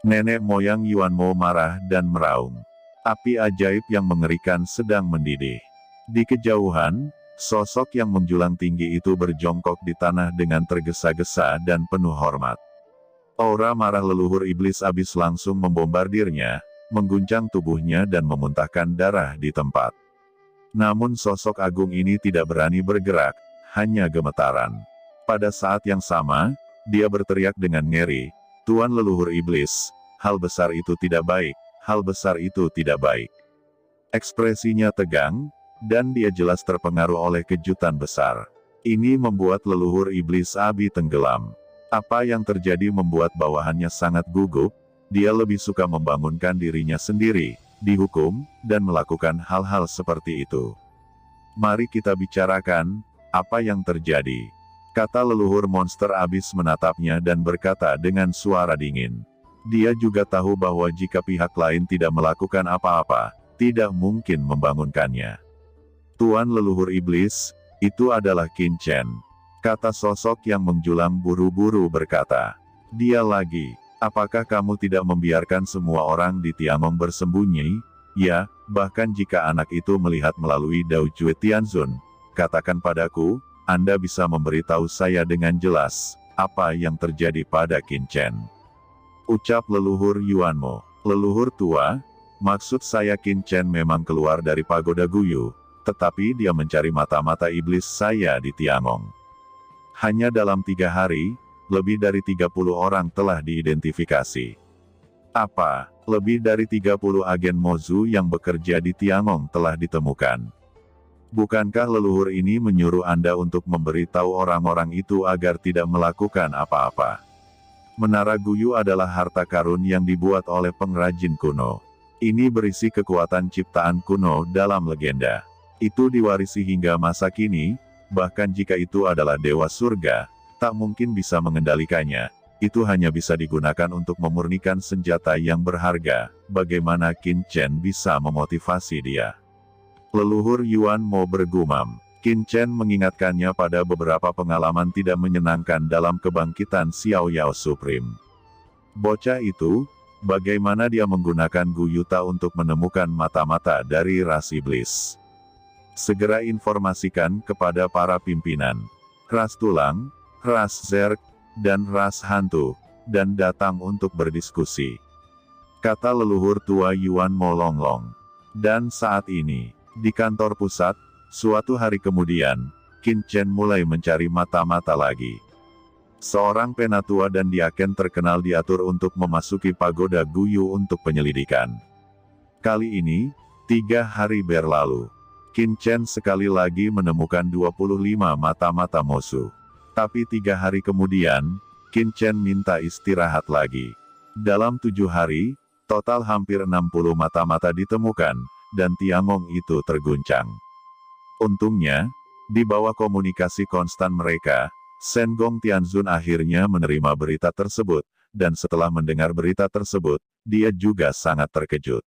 Nenek moyang Yuanmo marah dan meraung. Api ajaib yang mengerikan sedang mendidih. Di kejauhan, sosok yang menjulang tinggi itu berjongkok di tanah dengan tergesa-gesa dan penuh hormat. Aura marah leluhur iblis abis langsung membombardirnya, mengguncang tubuhnya dan memuntahkan darah di tempat. Namun sosok agung ini tidak berani bergerak, hanya gemetaran. Pada saat yang sama, dia berteriak dengan ngeri, "Tuan leluhur iblis, hal besar itu tidak baik, hal besar itu tidak baik." Ekspresinya tegang, dan dia jelas terpengaruh oleh kejutan besar. Ini membuat leluhur iblis Abi tenggelam. Apa yang terjadi membuat bawahannya sangat gugup, dia lebih suka membangunkan dirinya sendiri, dihukum, dan melakukan hal-hal seperti itu. "Mari kita bicarakan, apa yang terjadi?" kata leluhur monster abis menatapnya dan berkata dengan suara dingin. Dia juga tahu bahwa jika pihak lain tidak melakukan apa-apa, tidak mungkin membangunkannya. "Tuan leluhur iblis, itu adalah Qin Chen," kata sosok yang menjulang buru-buru berkata. Dia lagi, "Apakah kamu tidak membiarkan semua orang di Tiangong bersembunyi? Ya, bahkan jika anak itu melihat melalui Dao Jue Tianzun, katakan padaku, Anda bisa memberitahu saya dengan jelas, apa yang terjadi pada Qin Chen." Ucap leluhur Yuanmo. "Leluhur tua, maksud saya Qin Chen memang keluar dari pagoda Guyu, tetapi dia mencari mata-mata iblis saya di Tiangong. Hanya dalam 3 hari, lebih dari 30 orang telah diidentifikasi." "Apa, lebih dari 30 agen Mozu yang bekerja di Tiangong telah ditemukan? Bukankah leluhur ini menyuruh Anda untuk memberitahu orang-orang itu agar tidak melakukan apa-apa?" Menara Guyu adalah harta karun yang dibuat oleh pengrajin kuno. Ini berisi kekuatan ciptaan kuno dalam legenda. Itu diwarisi hingga masa kini, bahkan jika itu adalah dewa surga, tak mungkin bisa mengendalikannya. Itu hanya bisa digunakan untuk memurnikan senjata yang berharga. Bagaimana Qin Chen bisa memotivasi dia? Leluhur Yuanmo bergumam. Qin Chen mengingatkannya pada beberapa pengalaman tidak menyenangkan dalam kebangkitan Xiao Yao Supreme. Bocah itu, bagaimana dia menggunakan Guyuta untuk menemukan mata-mata dari ras iblis? Segera informasikan kepada para pimpinan ras tulang, ras zerg, dan ras hantu, dan datang untuk berdiskusi, kata leluhur tua Yuanmo Longlong. Dan saat ini, di kantor pusat, suatu hari kemudian, Qin Chen mulai mencari mata-mata lagi. Seorang penatua dan diaken terkenal diatur untuk memasuki pagoda Guyu untuk penyelidikan. Kali ini, 3 hari berlalu, Qin Chen sekali lagi menemukan 25 mata-mata Mozu. Tapi 3 hari kemudian, Qin Chen minta istirahat lagi. Dalam 7 hari, total hampir 60 mata-mata ditemukan, dan Tiangong itu terguncang. Untungnya, di bawah komunikasi konstan mereka, Shen Gong Tianzun akhirnya menerima berita tersebut, dan setelah mendengar berita tersebut, dia juga sangat terkejut.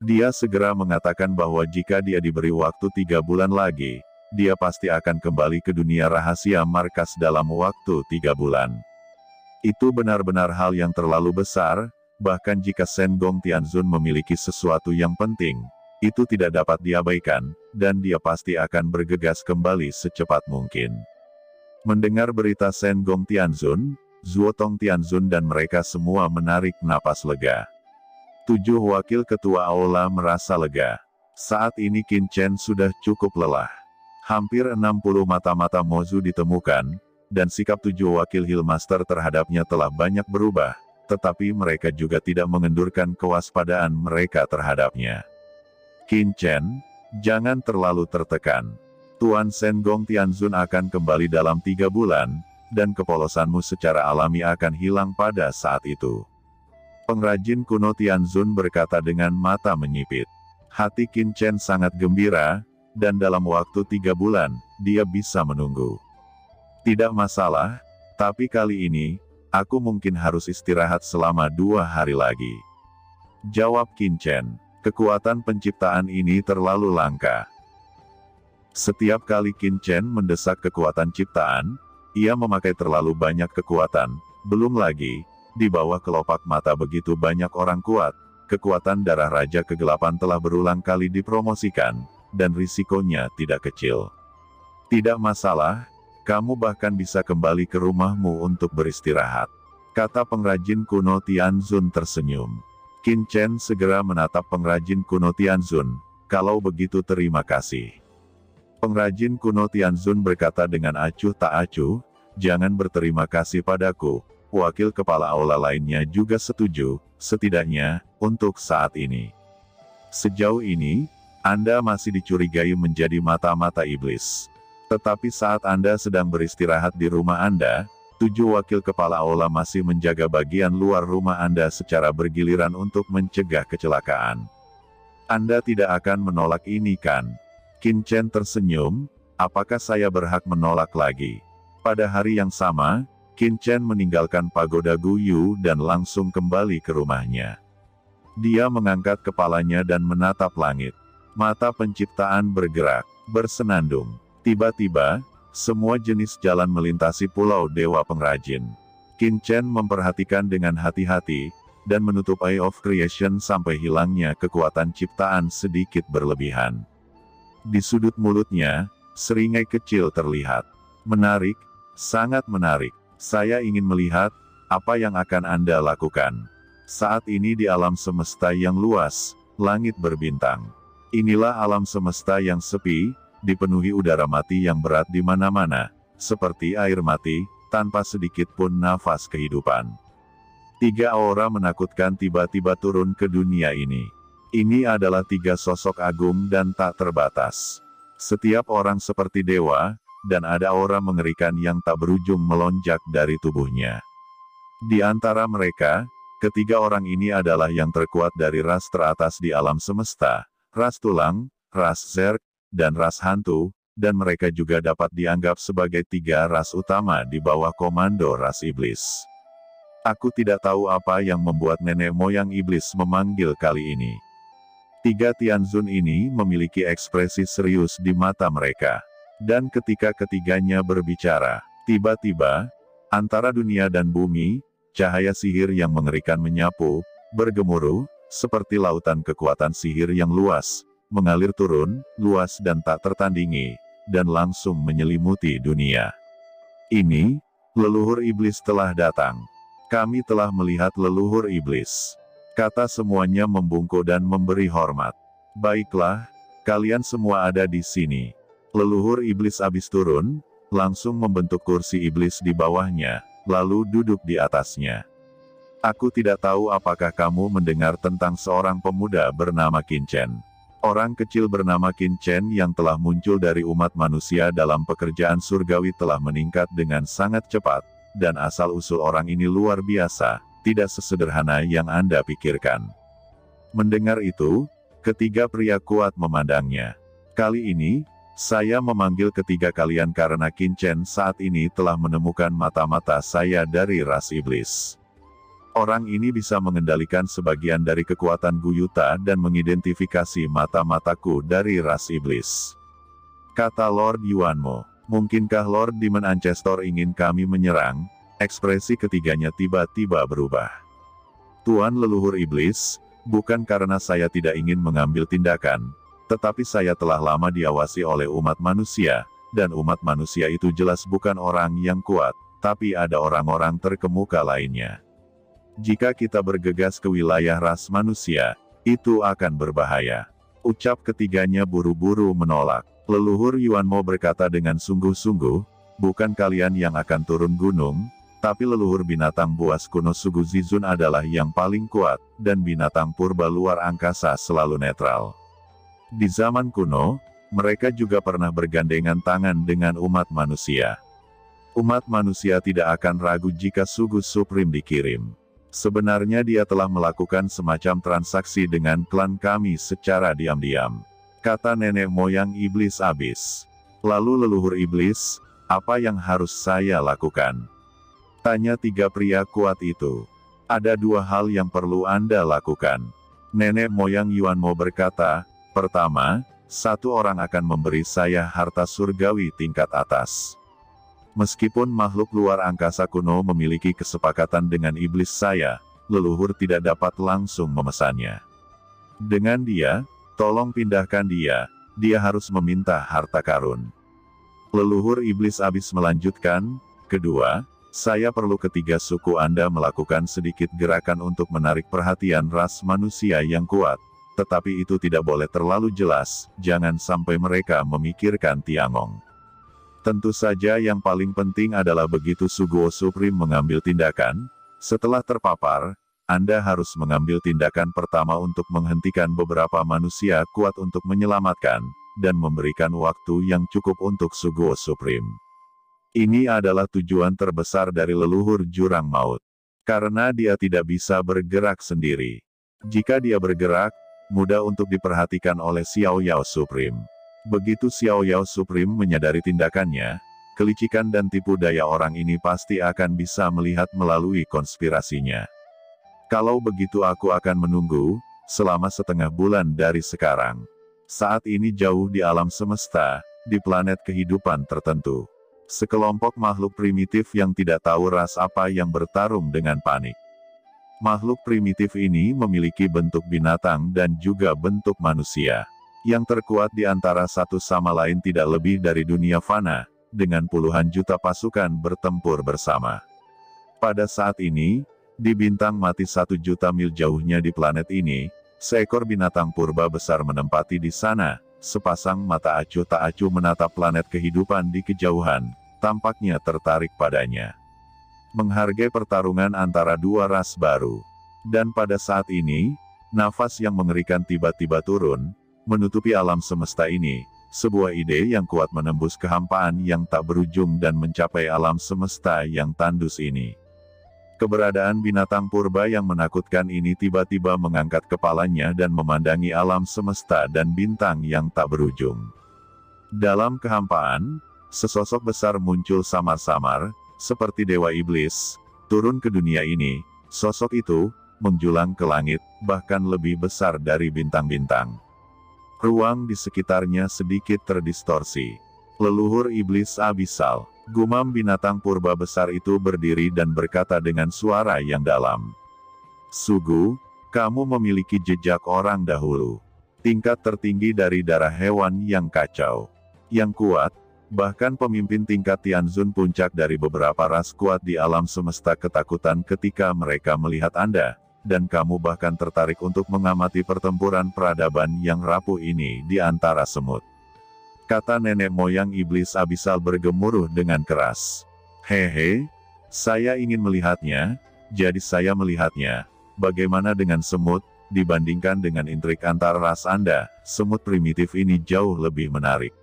Dia segera mengatakan bahwa jika dia diberi waktu 3 bulan lagi, dia pasti akan kembali ke dunia rahasia markas dalam waktu 3 bulan. Itu benar-benar hal yang terlalu besar, bahkan jika Shen Gong Tianzun memiliki sesuatu yang penting, itu tidak dapat diabaikan, dan dia pasti akan bergegas kembali secepat mungkin. Mendengar berita Shen Gong Tianzun, Zuo Tong Tianzun dan mereka semua menarik napas lega. 7 wakil ketua aula merasa lega. Saat ini Qin Chen sudah cukup lelah. Hampir 60 mata-mata Mozu ditemukan, dan sikap 7 wakil Hillmaster terhadapnya telah banyak berubah, tetapi mereka juga tidak mengendurkan kewaspadaan mereka terhadapnya. Qin Chen, jangan terlalu tertekan. Tuan Shen Gong Tianzun akan kembali dalam 3 bulan, dan kepolosanmu secara alami akan hilang pada saat itu. Pengrajin kuno Tianzun berkata dengan mata menyipit. Hati Qin Chen sangat gembira, dan dalam waktu 3 bulan, dia bisa menunggu. Tidak masalah, tapi kali ini, aku mungkin harus istirahat selama 2 hari lagi. Jawab Qin Chen. Kekuatan penciptaan ini terlalu langka. Setiap kali Qin Chen mendesak kekuatan ciptaan, ia memakai terlalu banyak kekuatan, belum lagi, Di bawah kelopak mata begitu banyak orang kuat, kekuatan darah Raja Kegelapan telah berulang kali dipromosikan, dan risikonya tidak kecil. Tidak masalah, kamu bahkan bisa kembali ke rumahmu untuk beristirahat, kata pengrajin kuno Tianzun tersenyum. Qin Chen segera menatap pengrajin kuno Tianzun, kalau begitu terima kasih. Pengrajin kuno Tianzun berkata dengan acuh tak acuh, jangan berterima kasih padaku. Wakil kepala aula lainnya juga setuju, setidaknya, untuk saat ini. Sejauh ini, Anda masih dicurigai menjadi mata-mata iblis. Tetapi saat Anda sedang beristirahat di rumah Anda, 7 wakil kepala aula masih menjaga bagian luar rumah Anda secara bergiliran untuk mencegah kecelakaan. Anda tidak akan menolak ini kan? Qin Chen tersenyum, apakah saya berhak menolak lagi? Pada hari yang sama, Qin Chen meninggalkan pagoda Guyu dan langsung kembali ke rumahnya. Dia mengangkat kepalanya dan menatap langit. Mata penciptaan bergerak, bersenandung. Tiba-tiba, semua jenis jalan melintasi pulau Dewa Pengrajin. Qin Chen memperhatikan dengan hati-hati, dan menutup Eye of Creation sampai hilangnya kekuatan ciptaan sedikit berlebihan. Di sudut mulutnya, seringai kecil terlihat. Menarik, sangat menarik. Saya ingin melihat, apa yang akan Anda lakukan. Saat ini di alam semesta yang luas, langit berbintang. Inilah alam semesta yang sepi, dipenuhi udara mati yang berat di mana-mana, seperti air mati, tanpa sedikit pun nafas kehidupan. 3 aura menakutkan tiba-tiba turun ke dunia ini. Ini adalah 3 sosok agung dan tak terbatas. Setiap orang seperti dewa, dan ada aura mengerikan yang tak berujung melonjak dari tubuhnya. Di antara mereka, ketiga orang ini adalah yang terkuat dari ras teratas di alam semesta, ras tulang, ras zerg, dan ras hantu, dan mereka juga dapat dianggap sebagai 3 ras utama di bawah komando ras iblis. Aku tidak tahu apa yang membuat nenek moyang iblis memanggil kali ini. 3 Tianzun ini memiliki ekspresi serius di mata mereka. Dan ketika ketiganya berbicara, tiba-tiba, antara dunia dan bumi, cahaya sihir yang mengerikan menyapu, bergemuruh, seperti lautan kekuatan sihir yang luas, mengalir turun, luas dan tak tertandingi, dan langsung menyelimuti dunia. Ini, leluhur iblis telah datang. Kami telah melihat leluhur iblis. Kata semuanya membungkuk dan memberi hormat. Baiklah, kalian semua ada di sini. Leluhur iblis habis turun, langsung membentuk kursi iblis di bawahnya, lalu duduk di atasnya. Aku tidak tahu apakah kamu mendengar tentang seorang pemuda bernama Qin Chen. Orang kecil bernama Qin Chen yang telah muncul dari umat manusia dalam pekerjaan surgawi telah meningkat dengan sangat cepat, dan asal-usul orang ini luar biasa, tidak sesederhana yang Anda pikirkan. Mendengar itu, ketiga pria kuat memandangnya. Kali ini, saya memanggil ketiga kalian karena Qin Chen saat ini telah menemukan mata-mata saya dari ras iblis. Orang ini bisa mengendalikan sebagian dari kekuatan Guyuta dan mengidentifikasi mata-mataku dari ras iblis. Kata Lord Yuanmo, mungkinkah Lord Demon Ancestor ingin kami menyerang? Ekspresi ketiganya tiba-tiba berubah. Tuan leluhur iblis, bukan karena saya tidak ingin mengambil tindakan, tetapi saya telah lama diawasi oleh umat manusia, dan umat manusia itu jelas bukan orang yang kuat, tapi ada orang-orang terkemuka lainnya. Jika kita bergegas ke wilayah ras manusia, itu akan berbahaya. Ucap ketiganya buru-buru menolak. Leluhur Yuanmo berkata dengan sungguh-sungguh, bukan kalian yang akan turun gunung, tapi leluhur binatang buas kuno suku Zizun adalah yang paling kuat, dan binatang purba luar angkasa selalu netral. Di zaman kuno, mereka juga pernah bergandengan tangan dengan umat manusia. Umat manusia tidak akan ragu jika suku Supreme dikirim. Sebenarnya dia telah melakukan semacam transaksi dengan klan kami secara diam-diam. Kata nenek moyang iblis abis. Lalu leluhur iblis, apa yang harus saya lakukan? Tanya tiga pria kuat itu. Ada 2 hal yang perlu Anda lakukan. Nenek moyang Yuanmo berkata, pertama, 1 orang akan memberi saya harta surgawi tingkat atas. Meskipun makhluk luar angkasa kuno memiliki kesepakatan dengan iblis saya, leluhur tidak dapat langsung memesannya. Dengan dia, tolong pindahkan dia harus meminta harta karun. Leluhur iblis abis melanjutkan, kedua, saya perlu ketiga suku Anda melakukan sedikit gerakan untuk menarik perhatian ras manusia yang kuat, tetapi itu tidak boleh terlalu jelas, jangan sampai mereka memikirkan Tiangong. Tentu saja yang paling penting adalah begitu Suguo Supreme mengambil tindakan, setelah terpapar, Anda harus mengambil tindakan pertama untuk menghentikan beberapa manusia kuat untuk menyelamatkan, dan memberikan waktu yang cukup untuk Suguo Supreme. Ini adalah tujuan terbesar dari leluhur jurang maut. Karena dia tidak bisa bergerak sendiri. Jika dia bergerak, mudah untuk diperhatikan oleh Xiao Yao Supreme. Begitu Xiao Yao Supreme menyadari tindakannya, kelicikan dan tipu daya orang ini pasti akan bisa melihat melalui konspirasinya. Kalau begitu aku akan menunggu, selama setengah bulan dari sekarang. Saat ini jauh di alam semesta, di planet kehidupan tertentu. Sekelompok makhluk primitif yang tidak tahu ras apa yang bertarung dengan panik. Makhluk primitif ini memiliki bentuk binatang dan juga bentuk manusia. Yang terkuat di antara satu sama lain tidak lebih dari dunia fana, dengan puluhan juta pasukan bertempur bersama. Pada saat ini, di bintang mati 1 juta mil jauhnya di planet ini, seekor binatang purba besar menempati di sana. Sepasang mata acuh tak acuh menatap planet kehidupan di kejauhan, tampaknya tertarik padanya. Menghargai pertarungan antara dua ras baru. Dan pada saat ini, nafas yang mengerikan tiba-tiba turun, menutupi alam semesta ini, sebuah ide yang kuat menembus kehampaan yang tak berujung dan mencapai alam semesta yang tandus ini. Keberadaan binatang purba yang menakutkan ini tiba-tiba mengangkat kepalanya dan memandangi alam semesta dan bintang yang tak berujung. Dalam kehampaan, sesosok besar muncul samar-samar, seperti dewa iblis, turun ke dunia ini. Sosok itu menjulang ke langit, bahkan lebih besar dari bintang-bintang. Ruang di sekitarnya sedikit terdistorsi. Leluhur iblis abisal. Gumam binatang purba besar itu berdiri dan berkata dengan suara yang dalam. Sugu, kamu memiliki jejak orang dahulu. Tingkat tertinggi dari darah hewan yang kacau. Yang kuat, bahkan pemimpin tingkat Tianzun puncak dari beberapa ras kuat di alam semesta ketakutan ketika mereka melihat Anda, dan kamu bahkan tertarik untuk mengamati pertempuran peradaban yang rapuh ini di antara semut. Kata nenek moyang iblis abisal bergemuruh dengan keras. Hehe, saya ingin melihatnya, jadi saya melihatnya. Bagaimana dengan semut, dibandingkan dengan intrik antar ras Anda, semut primitif ini jauh lebih menarik.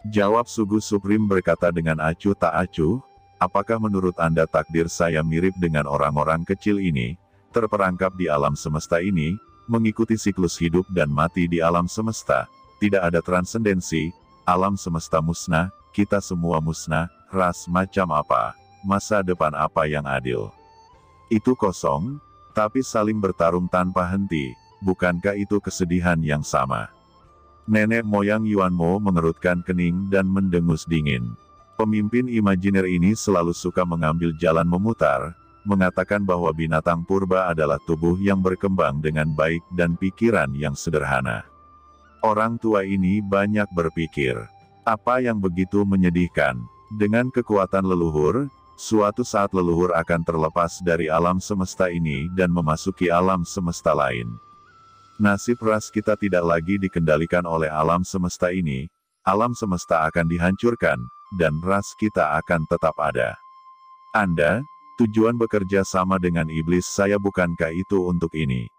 Jawab Sugu Supreme berkata dengan acuh tak acuh, apakah menurut Anda takdir saya mirip dengan orang-orang kecil ini, terperangkap di alam semesta ini, mengikuti siklus hidup dan mati di alam semesta, tidak ada transendensi, alam semesta musnah, kita semua musnah, ras macam apa, masa depan apa yang adil. Itu kosong, tapi saling bertarung tanpa henti, bukankah itu kesedihan yang sama? Nenek moyang Yuan Mo mengerutkan kening dan mendengus dingin. Pemimpin imajiner ini selalu suka mengambil jalan memutar, mengatakan bahwa binatang purba adalah tubuh yang berkembang dengan baik dan pikiran yang sederhana. Orang tua ini banyak berpikir. Apa yang begitu menyedihkan? Dengan kekuatan leluhur, suatu saat leluhur akan terlepas dari alam semesta ini dan memasuki alam semesta lain. Nasib ras kita tidak lagi dikendalikan oleh alam semesta ini, alam semesta akan dihancurkan, dan ras kita akan tetap ada. Anda, tujuan bekerja sama dengan iblis saya bukankah itu untuk ini?